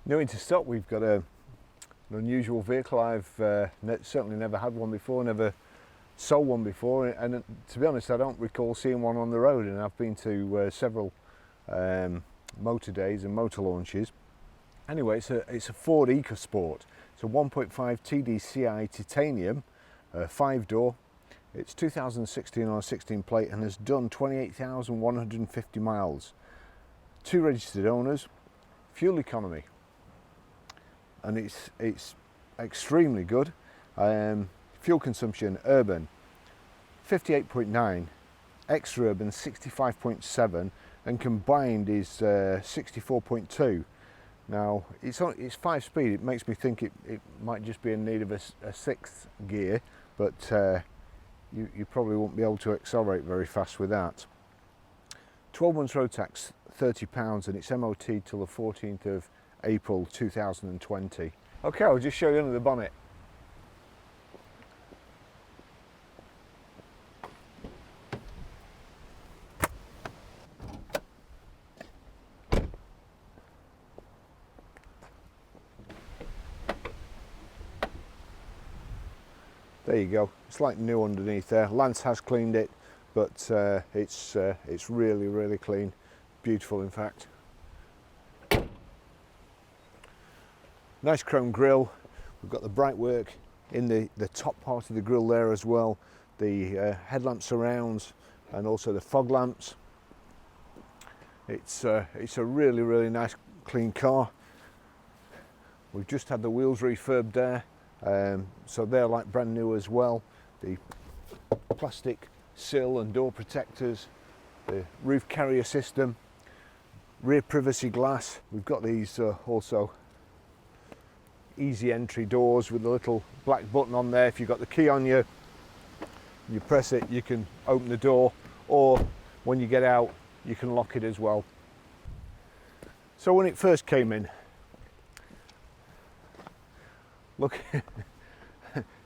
New into stock, we've got an unusual vehicle. I've certainly never had one before, never sold one before, and to be honest, I don't recall seeing one on the road, and I've been to several motor days and motor launches. Anyway, it's a Ford EcoSport. It's a 1.5 TDCi titanium, 5-door. It's 2016 on a 16 plate and has done 28,150 miles. 2 registered owners, fuel economy, and it's extremely good. Fuel consumption, urban 58.9, extra urban 65.7, and combined is 64.2. Now it's 5-speed. It makes me think it might just be in need of a 6th gear, but you probably won't be able to accelerate very fast with that. 12 months road tax, £30, and it's MOT till the 14th of April 2020. Okay, I'll just show you under the bonnet. There you go. It's like new underneath there. Lance has cleaned it, but it's really clean, beautiful in fact. Nice chrome grille. We've got the bright work in the top part of the grille there as well. The headlamp surrounds and also the fog lamps. It's a really nice clean car. We've just had the wheels refurbed there. So they're like brand new as well. The plastic sill and door protectors, the roof carrier system, rear privacy glass. We've got these also easy entry doors with a little black button on there. If you've got the key on you, you press it, you can open the door, or when you get out you can lock it as well. So when it first came in, look,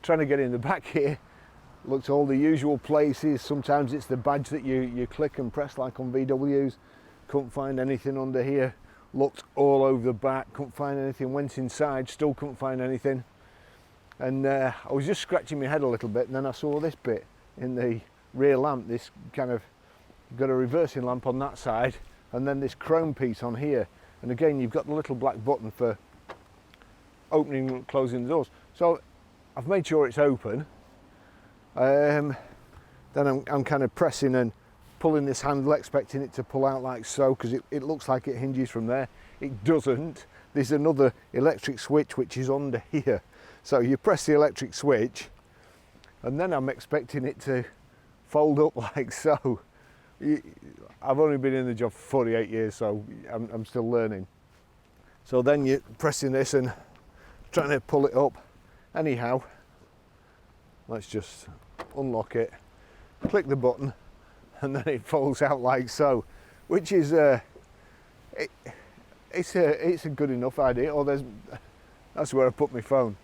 trying to get in the back here, looked all the usual places. Sometimes it's the badge that you click and press like on VWs. Couldn't find anything under here. Looked all over the back, couldn't find anything. Went inside, still couldn't find anything. And I was just scratching my head a little bit, and then I saw this bit in the rear lamp. This kind of got a reversing lamp on that side, and then this chrome piece on here. And again, you've got the little black button for opening and closing the doors. So I've made sure it's open. Then I'm kind of pressing and pulling this handle, expecting it to pull out like so, because it looks like it hinges from there. It doesn't. There's another electric switch which is under here. So you press the electric switch, and then I'm expecting it to fold up like so. I've only been in the job for 48 years, so I'm still learning. So then you're pressing this and trying to pull it up. Anyhow, let's just unlock it, click the button, and then it folds out like so, which is it's a good enough idea. Or that's where I put my phone.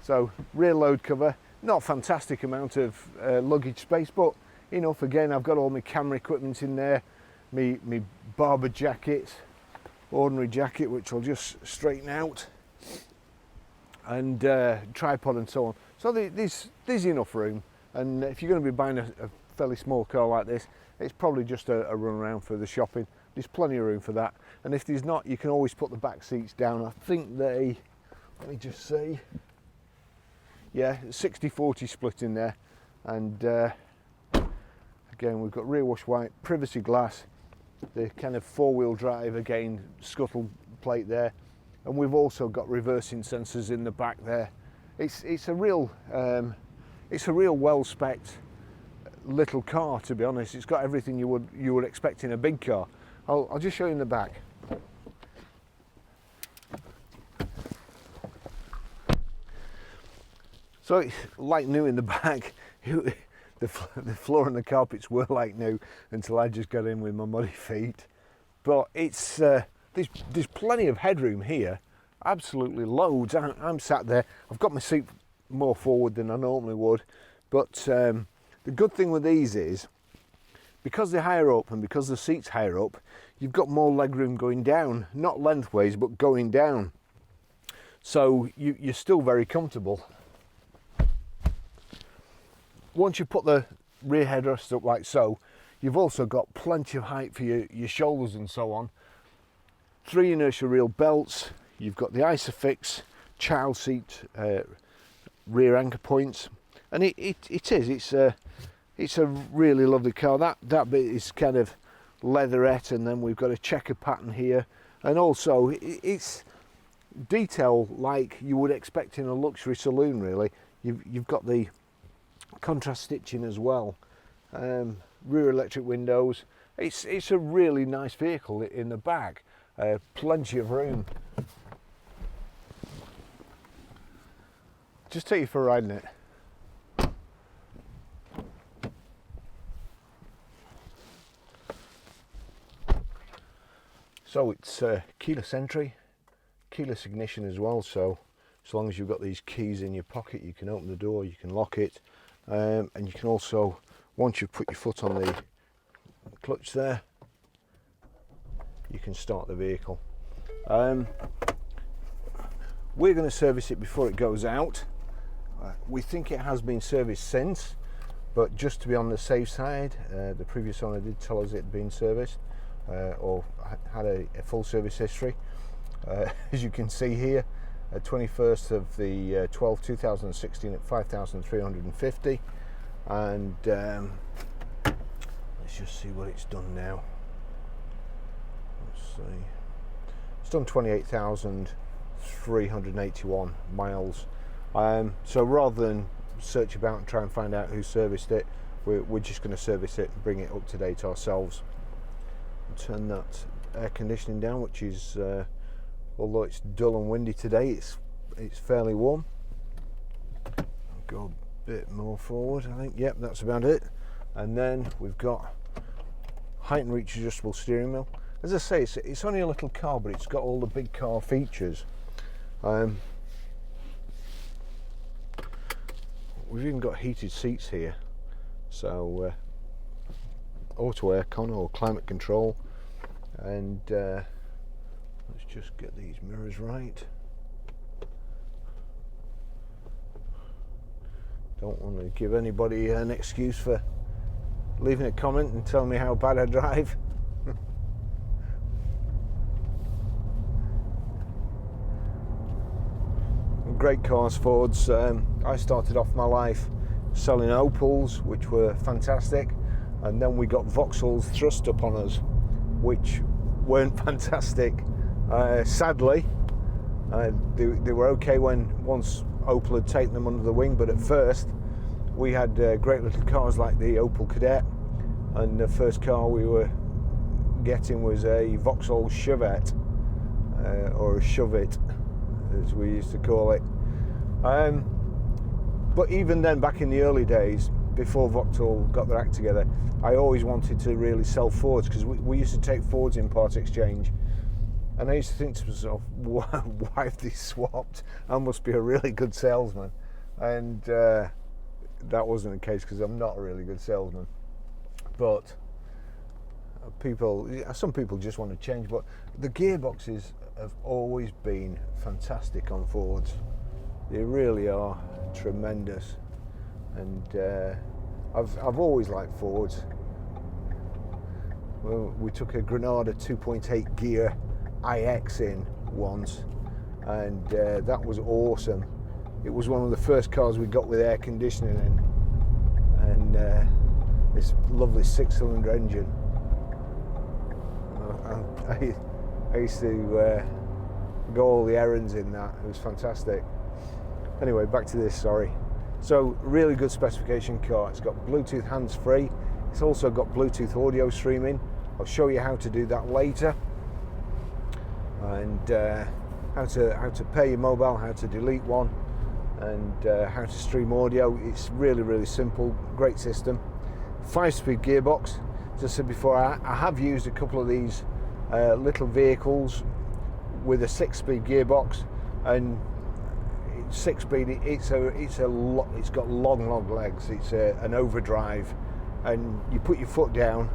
So rear load cover, not a fantastic amount of luggage space, but enough. Again, I've got all my camera equipment in there, me barber jackets, ordinary jacket which I'll just straighten out, and tripod and so on. So there's enough room, and if you're going to be buying a fairly small car like this, it's probably just a run around for the shopping. There's plenty of room for that, and if there's not, you can always put the back seats down. I think let me just see, yeah, 60-40 split in there. And again, we've got rear wash white, privacy glass, the kind of 4-wheel drive, again, scuttle plate there. And we've also got reversing sensors in the back there. It's a real well-spec'd little car, to be honest. It's got everything you would expect in a big car. I'll just show you in the back. So it's like new in the back. The floor and the carpets were like new until I just got in with my muddy feet. But it's there's plenty of headroom here, absolutely loads. I'm sat there. I've got my seat more forward than I normally would, but the good thing with these is, because they're higher up and because the seat's higher up, you've got more legroom going down, not lengthways, but going down. So you're still very comfortable. Once you put the rear headrest up like so, you've also got plenty of height for your shoulders and so on. 3 inertia reel belts, you've got the Isofix child seat rear anchor points, and it's a really lovely car. That bit is kind of leatherette, and then we've got a checker pattern here, and also it's detail like you would expect in a luxury saloon. Really, you've got the contrast stitching as well, rear electric windows. It's a really nice vehicle in the back, plenty of room. Just take you for a ride in it. So it's keyless entry, keyless ignition as well, so as long as you've got these keys in your pocket, you can open the door, you can lock it, and you can also, once you've put your foot on the clutch there, you can start the vehicle. We're going to service it before it goes out. We think it has been serviced since, but just to be on the safe side, the previous owner did tell us it had been serviced, or had a full service history. As you can see here, 21st of the 12th 2016 at 5,350, and let's just see what it's done now. Let's see, it's done 28,381 miles. So rather than search about and try and find out who serviced it, we're just going to service it and bring it up to date ourselves. Turn that air conditioning down, which is, although it's dull and windy today, it's fairly warm. I'll go a bit more forward, I think. Yep, that's about it. And then we've got height and reach adjustable steering wheel. As I say, it's only a little car, but it's got all the big car features. We've even got heated seats here, so auto aircon or climate control, and let's just get these mirrors right. Don't want to give anybody an excuse for leaving a comment and telling me how bad I drive. Great cars, Fords. I started off my life selling Opels, which were fantastic, and then we got Vauxhalls thrust upon us, which weren't fantastic. Sadly, they were okay once Opel had taken them under the wing, but at first we had great little cars like the Opel Kadett, and the first car we were getting was a Vauxhall Chevette, or a Shove-It, as we used to call it. But even then, back in the early days, before Vauxhall got their act together, I always wanted to really sell Fords, because we used to take Fords in part exchange, and I used to think to myself, why have they swapped? I must be a really good salesman. And that wasn't the case, because I'm not a really good salesman. But some people just want to change, but the gearboxes have always been fantastic on Fords. They really are tremendous, and I've always liked Fords. Well, we took a Granada 2.8 gear IX in once, and that was awesome. It was one of the first cars we got with air conditioning in, and this lovely 6-cylinder engine. I used to go all the errands in that. It was fantastic. Anyway, back to this, sorry. So, really good specification car. It's got Bluetooth hands-free. It's also got Bluetooth audio streaming. I'll show you how to do that later. And how to pair your mobile, how to delete one, and how to stream audio. It's really, really simple. Great system. 5-speed gearbox. As I said before, I have used a couple of these little vehicles with a 6-speed gearbox, and 6-speed, it's got long legs. It's an overdrive, and you put your foot down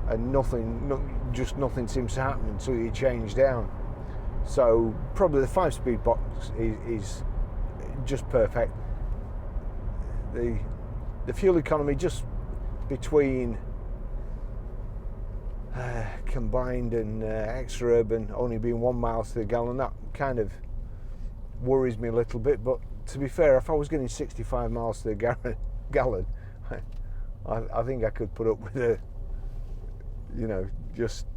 and nothing just nothing seems to happen until you change down. So probably the 5-speed box is just perfect. The fuel economy just between combined and extra urban only being 1 mile to the gallon, that kind of worries me a little bit. But to be fair, if I was getting 65 miles to the gallon, I think I could put up with a, you know, just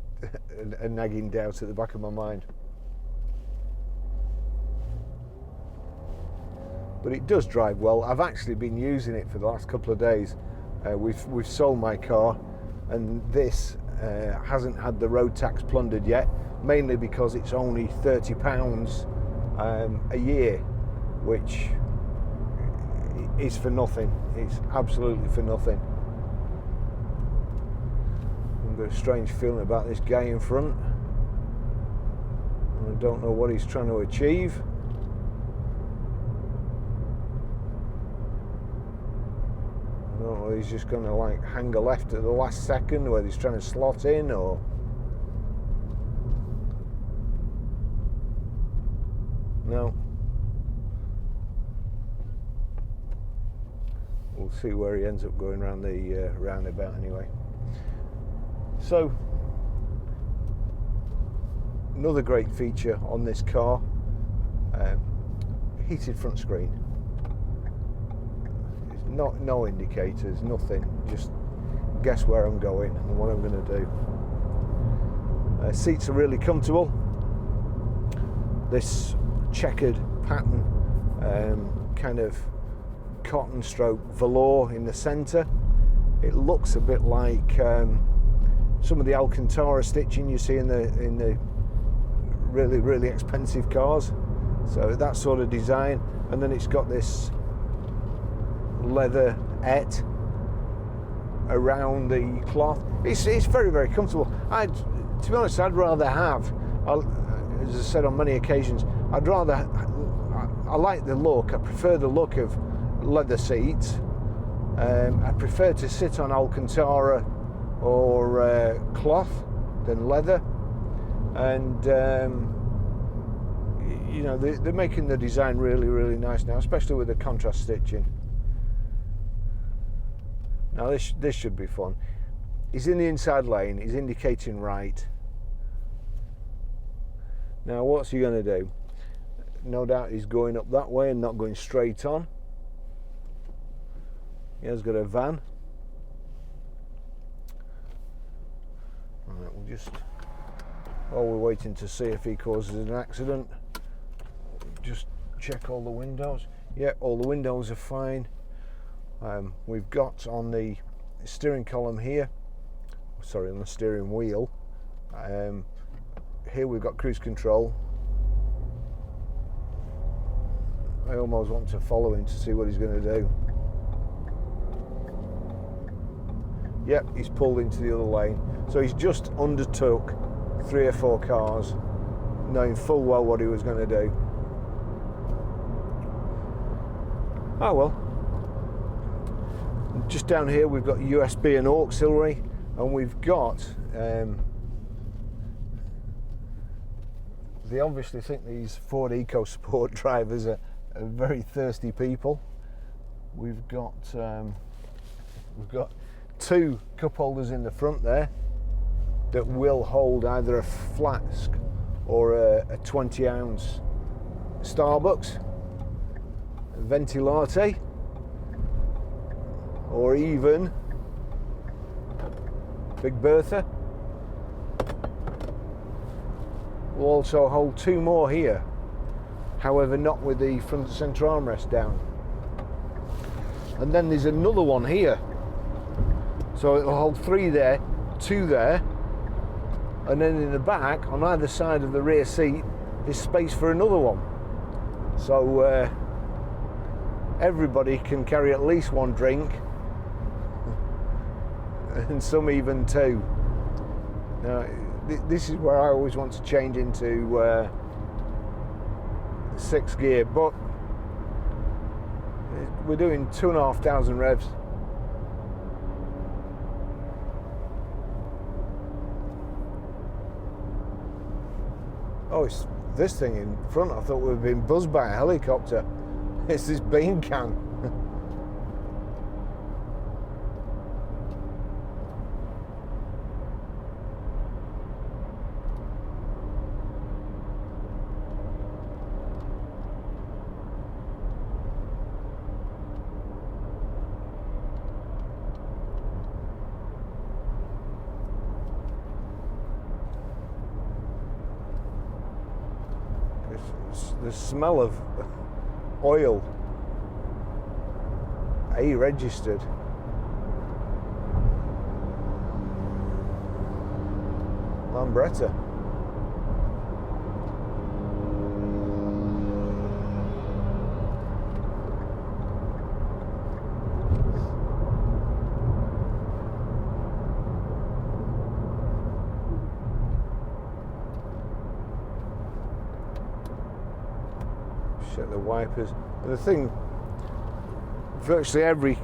a nagging doubt at the back of my mind. But it does drive well. I've actually been using it for the last couple of days. We've sold my car, and this hasn't had the road tax plundered yet, mainly because it's only £30 a year, which is for nothing. It's absolutely for nothing. I've got a strange feeling about this guy in front. I don't know what he's trying to achieve. I don't know, he's just going to like hang a left at the last second, whether he's trying to slot in or... No. We'll see where he ends up going around the roundabout anyway. So, another great feature on this car, heated front screen. No indicators, nothing, just guess where I'm going and what I'm going to do. Seats are really comfortable. This checkered pattern, kind of cotton stroke velour in the centre. It looks a bit like some of the Alcantara stitching you see in the really expensive cars. So that sort of design, and then it's got this leatherette around the cloth. It's very comfortable. To be honest, I'd rather have, as I said on many occasions, I like the look. I prefer the look of leather seats. I prefer to sit on Alcantara or cloth than leather, and you know, they're making the design really nice now, especially with the contrast stitching. Now this should be fun. He's in the inside lane, he's indicating right. Now what's he going to do? No doubt he's going up that way and not going straight on. He has got a van. Right, we'll just, while we're waiting to see if he causes an accident, just check all the windows. Yeah, all the windows are fine. We've got on the steering column here, sorry, on the steering wheel, here we've got cruise control. I almost want to follow him to see what he's going to do. Yep, he's pulled into the other lane. So he's just undertook 3 or 4 cars, knowing full well what he was going to do. Oh well. Just down here we've got USB and auxiliary, and we've got they obviously think these Ford EcoSport drivers are very thirsty people. We've got 2 cup holders in the front there that will hold either a flask or a 20-ounce Starbucks, a venti latte, or even Big Bertha. Will also hold 2 more here, however not with the front centre armrest down. And then there's another one here, so it'll hold 3 there, 2 there, and then in the back on either side of the rear seat is space for another one. So everybody can carry at least 1 drink, and some even 2. Now this is where I always want to change into 6 gear, but we're doing 2,500 revs. Oh, it's this thing in front. I thought we were being buzzed by a helicopter. It's this bean can. The smell of oil, A-registered. Lambretta. Check the wipers. And the thing, virtually every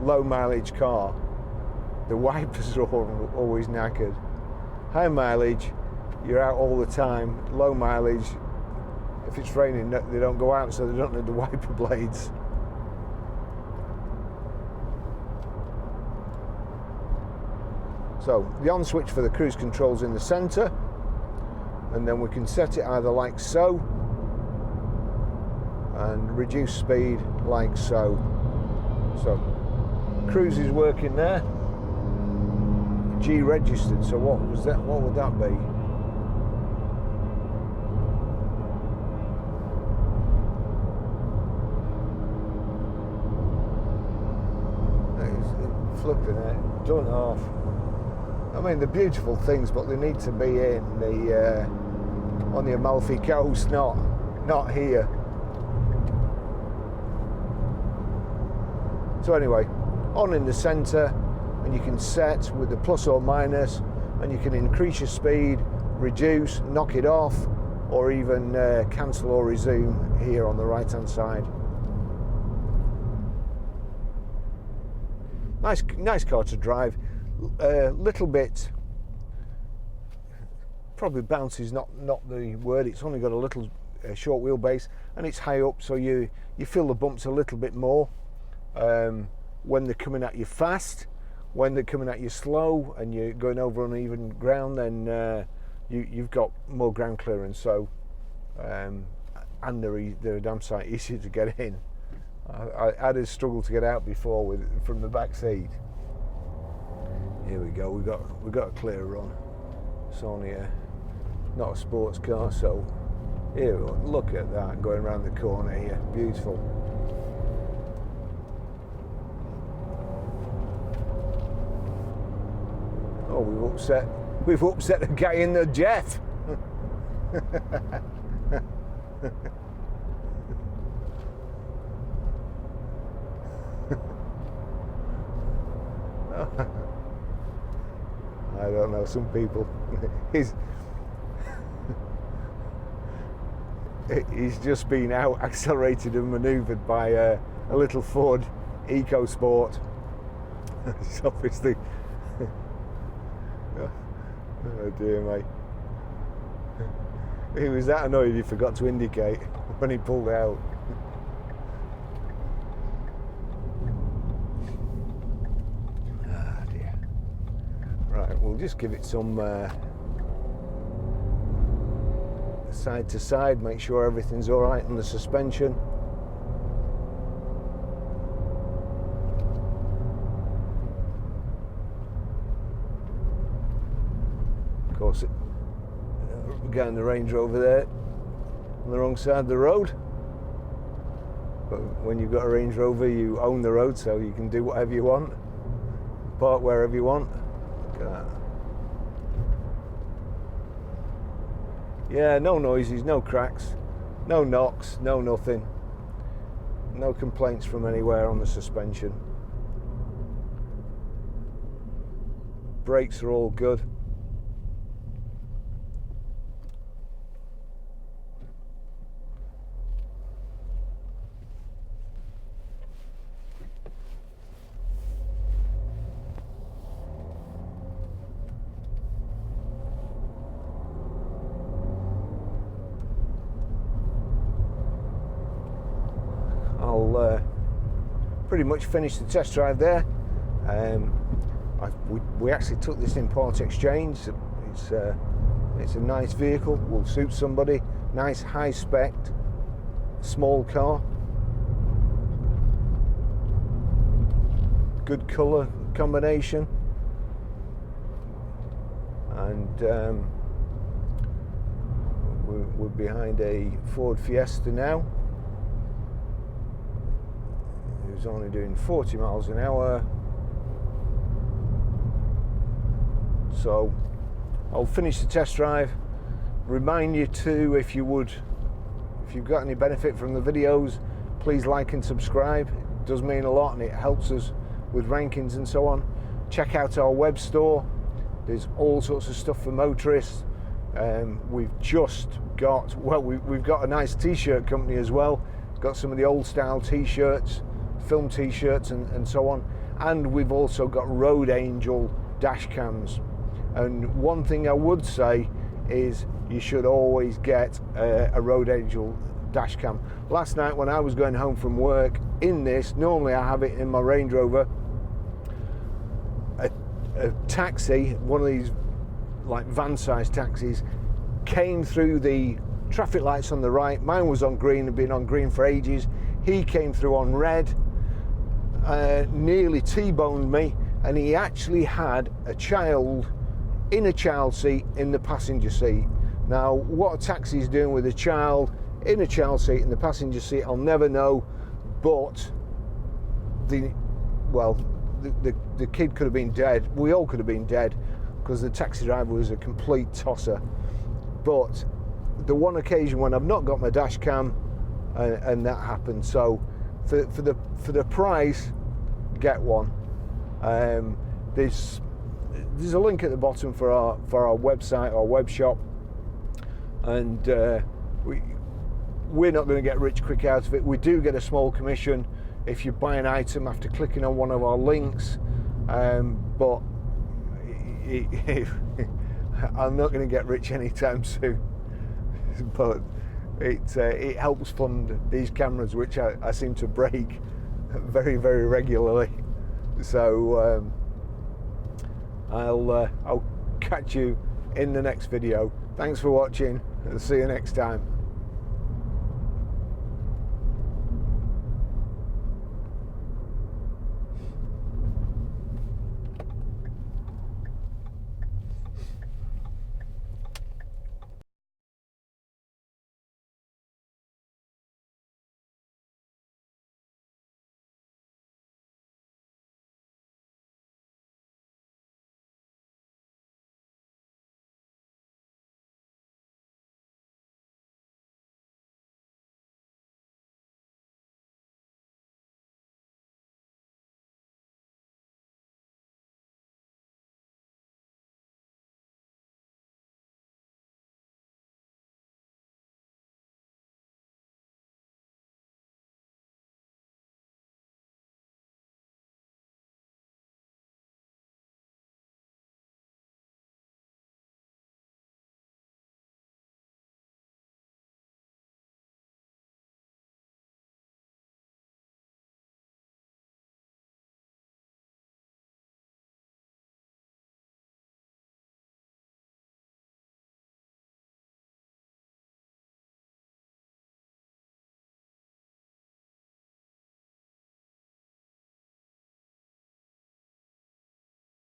low mileage car, the wipers are always knackered. High mileage, you're out all the time. Low mileage, if it's raining, they don't go out, so they don't need the wiper blades. So the on switch for the cruise control's in the centre, and then we can set it either like so, and reduce speed like so. So cruise is working there. G registered, so what was that? What would that be? It's flipping it, done off. I mean, they're beautiful things, but they need to be in the on the Amalfi Coast, not here. So anyway, on in the centre, and you can set with the plus or minus, and you can increase your speed, reduce, knock it off, or even cancel or resume here on the right hand side. Nice car to drive. A little bit, probably bouncy is not the word. It's only got a little short wheelbase, and it's high up, so you feel the bumps a little bit more. When they're coming at you fast, when they're coming at you slow and you're going over uneven ground, then you've got more ground clearance. So, and they're damn sight easier to get in. I did struggle to get out before from the back seat. Here we go. We got a clear run. It's only not a sports car, so here. Look at that going around the corner here. Beautiful. Oh, we've upset a guy in the jet. I don't know, some people he's just been out accelerated and manoeuvred by a little Ford EcoSport. It's obviously oh dear mate. He was that annoyed he forgot to indicate when he pulled out. Ah dear. Right, we'll just give it some side to side, make sure everything's all right on the suspension. Of course, we're getting the Range Rover there on the wrong side of the road. But when you've got a Range Rover, you own the road, so you can do whatever you want, park wherever you want. Look at that. Yeah, no noises, no cracks, no knocks, no nothing. No complaints from anywhere on the suspension. Brakes are all good. I'll pretty much finish the test drive there. We actually took this in part exchange. It's a nice vehicle, will suit somebody. Nice high spec, small car. Good colour combination. And we're behind a Ford Fiesta now. It's only doing 40 miles an hour. So I'll finish the test drive. Remind you to, if you've got any benefit from the videos, please like and subscribe. It does mean a lot and it helps us with rankings and so on. Check out our web store. There's all sorts of stuff for motorists. We've just got, well, we've got a nice t-shirt company as well. Got some of the old style t-shirts, film t-shirts and so on. And we've also got Road Angel dash cams. And one thing I would say is you should always get a Road Angel dash cam. Last night when I was going home from work in this, normally I have it in my Range Rover, a taxi, one of these like van-sized taxis, came through the traffic lights on the right. Mine was on green, had been on green for ages. He came through on red, nearly T-boned me, and he actually had a child in a child seat in the passenger seat. Now, what a taxi is doing with a child in a child seat in the passenger seat, I'll never know, but the kid could have been dead. We all could have been dead because the taxi driver was a complete tosser. But the one occasion when I've not got my dash cam and that happened. So for the price, get one. There's a link at the bottom for our website, our web shop, and we're not going to get rich quick out of it. We do get a small commission if you buy an item after clicking on one of our links, but I'm not going to get rich anytime soon. But it helps fund these cameras, which I seem to break very, very regularly. So I'll catch you in the next video. Thanks for watching, and see you next time.